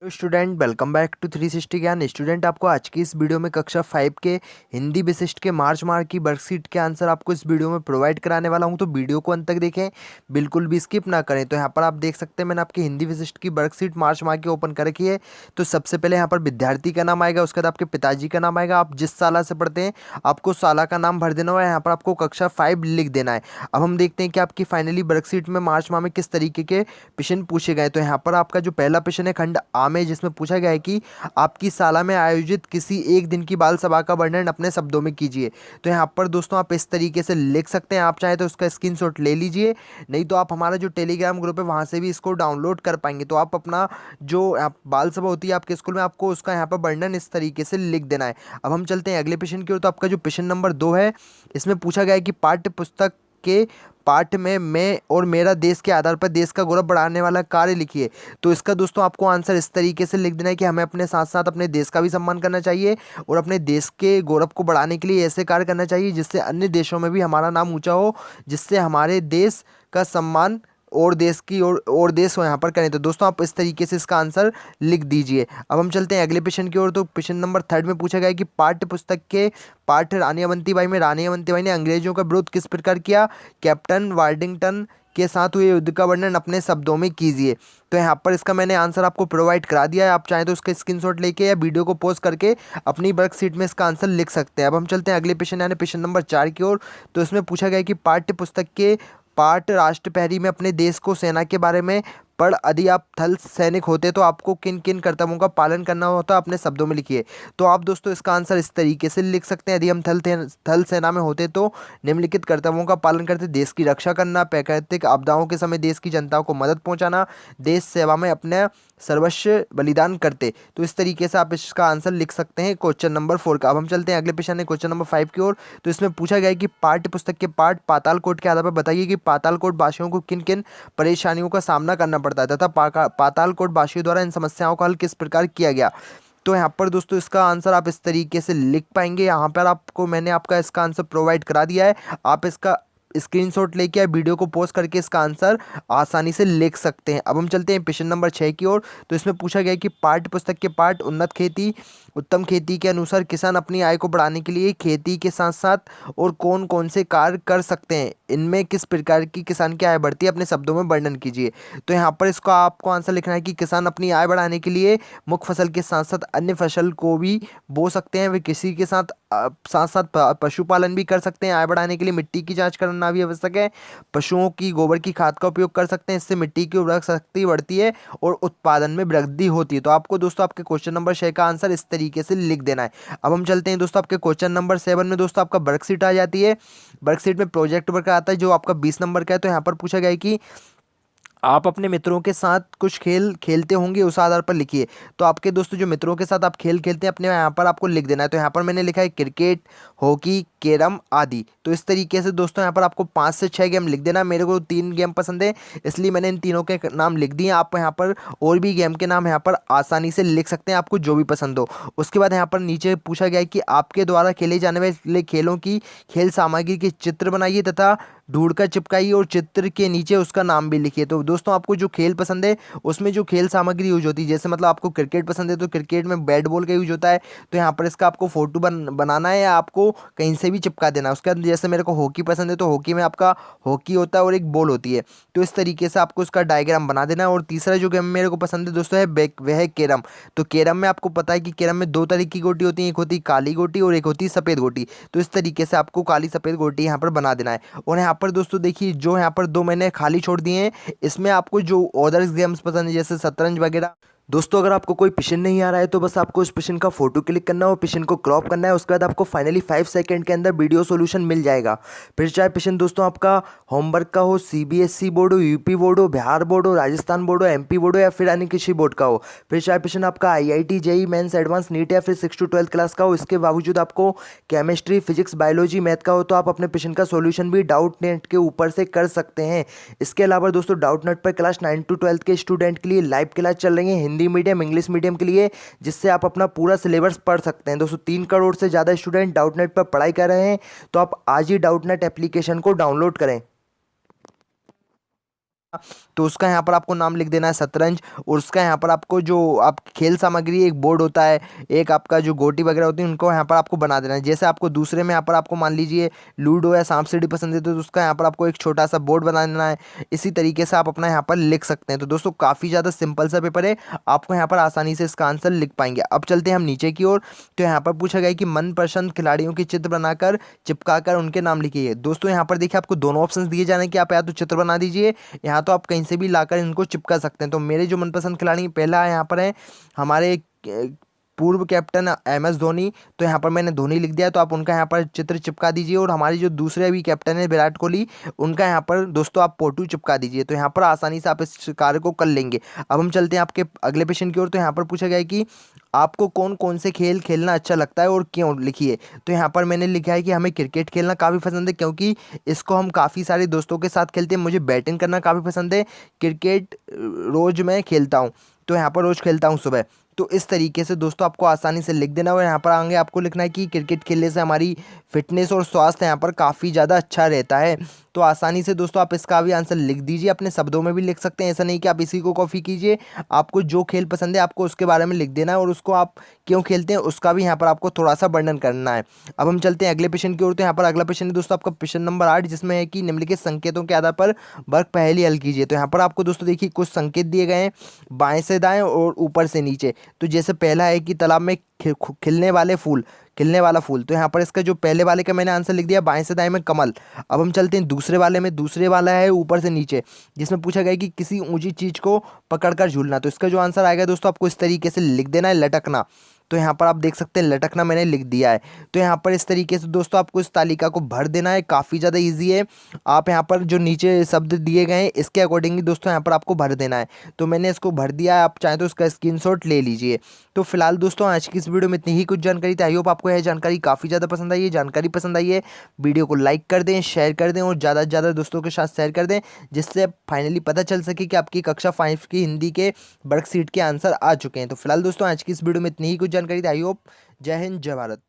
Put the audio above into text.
Student welcome back to 360 ज्ञान। Student आपको आज की इस वीडियो में कक्षा 5 के हिंदी विशिष्ट के मार्च माह की वर्कशीट के आंसर आपको इस वीडियो में प्रोवाइड कराने वाला हूं, तो वीडियो को अंत तक देखें, बिल्कुल भी स्किप ना करें। तो यहाँ पर आप देख सकते हैं मैंने आपकी हिंदी विशिष्ट की वर्कशीट मार्च माह की ओपन कर रखी है। तो सबसे पहले यहाँ पर विद्यार्थी का नाम आएगा, उसके बाद आपके पिताजी का नाम आएगा, आप जिस साला से पढ़ते हैं आपको साला का नाम भर देना है, यहाँ पर आपको कक्षा 5 लिख देना है। अब हम देखते हैं कि आपकी फाइनली वर्कशीट में मार्च माह में किस तरीके के प्रश्न पूछे गए। तो यहाँ पर आपका जो पहला प्रश्न है खंड आ में, जिसमें पूछा गया है कि आपकी शाला में आयोजित किसी एक दिन की बाल सभा का वर्णन अपने शब्दों में कीजिए। तो यहाँ पर दोस्तों आप इस तरीके से लिख सकते हैं, आप चाहे तो उसका स्क्रीनशॉट ले लीजिए, नहीं तो आप हमारा जो टेलीग्राम ग्रुप है वहाँ से भी इसको डाउनलोड कर पाएंगे। तो आप अपना जो बाल सभा होती है आपके स्कूल में, आपको उसका यहाँ पर वर्णन इस तरीके से लिख देना है। अब हम चलते हैं अगले प्रश्न की ओर। तो आपका जो प्रश्न नंबर 2 है, इसमें पूछा गया है कि पाठ्य पुस्तक के पाठ में मैं और मेरा देश के आधार पर देश का गौरव बढ़ाने वाला कार्य लिखिए। तो इसका दोस्तों आपको आंसर इस तरीके से लिख देना है कि हमें अपने साथ साथ अपने देश का भी सम्मान करना चाहिए और अपने देश के गौरव को बढ़ाने के लिए ऐसे कार्य करना चाहिए जिससे अन्य देशों में भी हमारा नाम ऊंचा हो, जिससे हमारे देश का सम्मान और देश की और देश यहाँ पर करें। तो दोस्तों आप इस तरीके से इसका आंसर लिख दीजिए। अब हम चलते हैं अगले प्रश्न की ओर। तो प्रश्न नंबर 3 में पूछा गया है कि पाठ्य पुस्तक के पाठ रानी अवंतीबाई में रानी अवंतीबाई ने अंग्रेजों का विरोध किस प्रकार किया, कैप्टन वार्डिंगटन के साथ हुए युद्ध का वर्णन अपने शब्दों में कीजिए। तो यहाँ पर इसका मैंने आंसर आपको प्रोवाइड करा दिया है, आप चाहें तो उसका स्क्रीनशॉट लेके या वीडियो को पॉज करके अपनी वर्कशीट में इसका आंसर लिख सकते हैं। अब हम चलते हैं अगले प्रश्न यानी प्रश्न नंबर 4 की ओर। तो इसमें पूछा गया है कि पाठ्य पुस्तक के पाठ राष्ट्र प्रहरी में अपने देश को सेना के बारे में पढ़, यदि आप थल सैनिक होते तो आपको किन किन कर्तव्यों का पालन करना होता, अपने शब्दों में लिखिए। तो आप दोस्तों इसका आंसर इस तरीके से लिख सकते हैं, यदि हम थल सेना में होते तो निम्नलिखित कर्तव्यों का पालन करते: देश की रक्षा करना, प्राकृतिक आपदाओं के समय देश की जनता को मदद पहुंचाना, देश सेवा में अपने सर्वस्व बलिदान करते। तो इस तरीके से आप इसका आंसर लिख सकते हैं क्वेश्चन नंबर 4 का। अब हम चलते हैं अगले प्रश्न क्वेश्चन नंबर 5 की ओर। तो इसमें पूछा गया है कि पाठ्य पुस्तक के पाठ पातालकोट के आधार पर बताइए कि पातालकोट वासियों को किन किन परेशानियों का सामना करना पड़ता है तथा पातालकोट वासियों द्वारा इन समस्याओं का हल किस प्रकार किया गया। तो यहाँ पर दोस्तों इसका आंसर आप इस तरीके से लिख पाएंगे, यहाँ पर आपको मैंने आपका इसका आंसर प्रोवाइड करा दिया है, आप इसका स्क्रीनशॉट लेके वीडियो को पॉज करके इसका आंसर आसानी से लिख सकते हैं। अब हम चलते हैं प्रश्न नंबर 6 की ओर। तो इसमें पूछा गया कि पाठ्य पुस्तक के पाठ उन्नत खेती उत्तम खेती के अनुसार किसान अपनी आय को बढ़ाने के लिए खेती के साथ साथ और कौन कौन से कार्य कर सकते हैं, इनमें किस प्रकार की किसान की आय बढ़ती है, अपने शब्दों में वर्णन कीजिए। तो यहाँ पर इसका आपको आंसर लिखना है कि किसान अपनी आय बढ़ाने के लिए मुख्य फसल के साथ साथ अन्य फसल को भी बो सकते हैं, वे किसी के साथ साथ पशुपालन भी कर सकते हैं। आय बढ़ाने के लिए मिट्टी की जांच करना भी आवश्यक है, पशुओं की गोबर की खाद का उपयोग कर सकते हैं, इससे मिट्टी की उर्वरक शक्ति बढ़ती है और उत्पादन में वृद्धि होती है। तो आपको दोस्तों आपके क्वेश्चन नंबर 6 का आंसर इस तरीके से लिख देना है। अब हम चलते हैं दोस्तों आपके क्वेश्चन नंबर 7 में। दोस्तों आपका वर्कशीट आ जाती है, वर्कशीट में प्रोजेक्ट वर्क आता है जो आपका 20 नंबर का है। तो यहाँ पर पूछा गया है कि आप अपने मित्रों के साथ कुछ खेल खेलते होंगे, उस आधार पर लिखिए। तो आपके दोस्तों जो मित्रों के साथ आप खेल खेलते हैं अपने यहाँ पर आपको लिख देना है। तो यहाँ पर मैंने लिखा है क्रिकेट, हॉकी, कैरम आदि। तो इस तरीके से दोस्तों यहाँ पर आपको 5 से 6 गेम लिख देना है। मेरे को 3 गेम पसंद है इसलिए मैंने इन तीनों के नाम लिख दिए। आप यहाँ पर और भी गेम के नाम यहाँ पर आसानी से लिख सकते हैं, आपको जो भी पसंद हो। उसके बाद यहाँ पर नीचे पूछा गया है कि आपके द्वारा खेले जाने वाले खेलों की खेल सामग्री के चित्र बनाइए तथा ढूंढकर चिपकाइए और चित्र के नीचे उसका नाम भी लिखिए। तो दोस्तों आपको जो खेल पसंद है उसमें जो खेल सामग्री यूज होती है, जैसे मतलब आपको क्रिकेट पसंद है तो क्रिकेट में बैट बॉल का यूज होता है, तो यहाँ पर इसका आपको फोटो बनाना है या आपको कहीं से भी चिपका देना है। उसके बाद जैसे मेरे को हॉकी पसंद है तो हॉकी में आपका हॉकी होता है और एक बॉल होती है, तो इस तरीके से आपको उसका डायग्राम बना देना है। और तीसरा जो गेम मेरे को पसंद है दोस्तों है वह है कैरम। तो कैरम में आपको पता है कि कैरम में 2 तरह की गोटी होती है, एक होती है काली गोटी और एक होती है सफ़ेद गोटी। तो इस तरीके से आपको काली सफ़ेद गोटी यहाँ पर बना देना है। और यहाँ पर दोस्तों देखिए जो यहाँ पर 2 मैंने खाली छोड़ दिए हैं, इसमें आपको जो अदर्स गेम्स पसंद है जैसे शतरंज वगैरह। दोस्तों अगर आपको कोई प्रश्न नहीं आ रहा है तो बस आपको उस प्रश्न का फोटो क्लिक करना है और प्रश्न को क्रॉप करना है, उसके बाद आपको फाइनली 5 सेकंड के अंदर वीडियो सॉल्यूशन मिल जाएगा। फिर चाहे प्रश्न दोस्तों आपका होमवर्क का हो, सीबीएसई बोर्ड हो, यूपी बोर्ड हो, बिहार बोर्ड हो, राजस्थान बोर्ड हो, एमपी बोर्ड हो या फिर अन्य किसी बोर्ड का हो, फिर चाहे प्रश्न आपका IIT, JEE mains, advance, NEET या फिर 6 to 12 क्लास का हो, इसके बावजूद आपको केमिस्ट्री, फिजिक्स, बायोलॉजी, मैथ का हो, तो आप अपने प्रश्न का सोल्यूशन भी डाउट नेट के ऊपर से कर सकते हैं। इसके अलावा दोस्तों डाउट नेट पर क्लास 9 to 12 के स्टूडेंट के लिए लाइव क्लास चल रही है, हिंदी मीडियम, इंग्लिश मीडियम के लिए, जिससे आप अपना पूरा सिलेबस पढ़ सकते हैं। दोस्तों 3 करोड़ से ज़्यादा स्टूडेंट डाउटनेट पर पढ़ाई कर रहे हैं, तो आप आज ही डाउटनेट एप्लीकेशन को डाउनलोड करें। तो उसका यहाँ पर आपको नाम लिख देना है शतरंज। और उसका यहाँ पर आपको जो आप खेल सामग्री, एक बोर्ड होता है, एक आपका जो गोटी वगैरह होती है, उनको यहाँ पर आपको बना देना है। जैसे आपको दूसरे में यहाँ पर आपको मान लीजिए लूडो या सांप सीढ़ी पसंद है, तो उसका यहाँ पर आपको एक छोटा सा बोर्ड बना देना है। इसी तरीके से आप अपना यहाँ पर लिख सकते हैं। तो दोस्तों काफ़ी ज़्यादा सिंपल सा पेपर है, आपको यहाँ पर आसानी से इसका आंसर लिख पाएंगे। अब चलते हैं हम नीचे की ओर। तो यहाँ पर पूछा गया कि मनपसंद खिलाड़ियों के चित्र बनाकर चिपकाकर उनके नाम लिखिए। दोस्तों यहाँ पर देखिए आपको दोनों ऑप्शंस दिए जा रहे हैं कि आप या तो चित्र बना दीजिए, यहाँ तो आप कहीं से भी लाकर इनको चिपका सकते हैं। तो मेरे जो मनपसंद खिलाड़ी पहला यहाँ पर है हमारे पूर्व कैप्टन MS धोनी। तो यहाँ पर मैंने धोनी लिख दिया, तो आप उनका यहाँ पर चित्र चिपका दीजिए। और हमारे जो दूसरे अभी कैप्टन है विराट कोहली, उनका यहाँ पर दोस्तों आप फोटो चिपका दीजिए। तो यहाँ पर आसानी से आप इस कार्य को कर लेंगे। अब हम चलते हैं आपके अगले क्वेश्चन की ओर। तो यहाँ पर पूछा गया है कि आपको कौन कौन से खेल खेलना अच्छा लगता है और क्यों, लिखिए। तो यहाँ पर मैंने लिखा है कि हमें क्रिकेट खेलना काफ़ी पसंद है, क्योंकि इसको हम काफ़ी सारे दोस्तों के साथ खेलते हैं। मुझे बैटिंग करना काफ़ी पसंद है, क्रिकेट रोज़ मैं खेलता हूँ, तो यहाँ पर रोज़ खेलता हूँ सुबह। तो इस तरीके से दोस्तों आपको आसानी से लिख देना है। और यहाँ पर आगे आपको लिखना है कि क्रिकेट खेलने से हमारी फिटनेस और स्वास्थ्य यहाँ पर काफ़ी ज़्यादा अच्छा रहता है। तो आसानी से दोस्तों आप इसका भी आंसर लिख दीजिए, अपने शब्दों में भी लिख सकते हैं, ऐसा नहीं कि आप इसी को कॉपी कीजिए। आपको जो खेल पसंद है आपको उसके बारे में लिख देना है, और उसको आप क्यों खेलते हैं उसका भी यहाँ पर आपको थोड़ा सा वर्णन करना है। अब हम चलते हैं अगले प्रश्न की ओर। तो यहाँ पर अगला प्रश्न है दोस्तों आपका प्रश्न नंबर 8, जिसमें है कि निम्नलिखित संकेतों के आधार पर वर्ग पहेली हल कीजिए। तो यहाँ पर आपको दोस्तों देखिए कुछ संकेत दिए गए हैं, बाएं से दाएं और ऊपर से नीचे। तो जैसे पहला है कि तालाब में खिलने वाले फूल, खिलने वाला फूल। तो यहाँ पर इसका जो पहले वाले का मैंने आंसर लिख दिया, बाएं से दाएं में कमल। अब हम चलते हैं दूसरे वाले में। दूसरे वाला है ऊपर से नीचे, जिसमें पूछा गया कि किसी ऊंची चीज को पकड़कर झूलना। तो इसका जो आंसर आएगा दोस्तों आपको इस तरीके से लिख देना है, लटकना। तो यहाँ पर आप देख सकते हैं लटकना मैंने लिख दिया है। तो यहाँ पर इस तरीके से दोस्तों आपको इस तालिका को भर देना है, काफ़ी ज़्यादा इजी है। आप यहाँ पर जो नीचे शब्द दिए गए हैं इसके अकॉर्डिंगली दोस्तों यहाँ पर आपको भर देना है। तो मैंने इसको भर दिया है, आप चाहें तो इसका स्क्रीनशॉट ले लीजिए। तो फिलहाल दोस्तों आज की इस वीडियो में इतनी ही कुछ जानकारी थी। आई होप आपको यह जानकारी काफ़ी ज़्यादा पसंद आई है। जानकारी पसंद आई है, वीडियो को लाइक कर दें, शेयर कर दें और ज़्यादा से ज़्यादा दोस्तों के साथ शेयर कर दें, जिससे फाइनली पता चल सके कि आपकी कक्षा 5 की हिंदी के वर्कशीट के आंसर आ चुके हैं। तो फिलहाल दोस्तों आज की इस वीडियो में इतनी ही कुछ जानकारी थी। I hope. जय हिंद, जय भारत।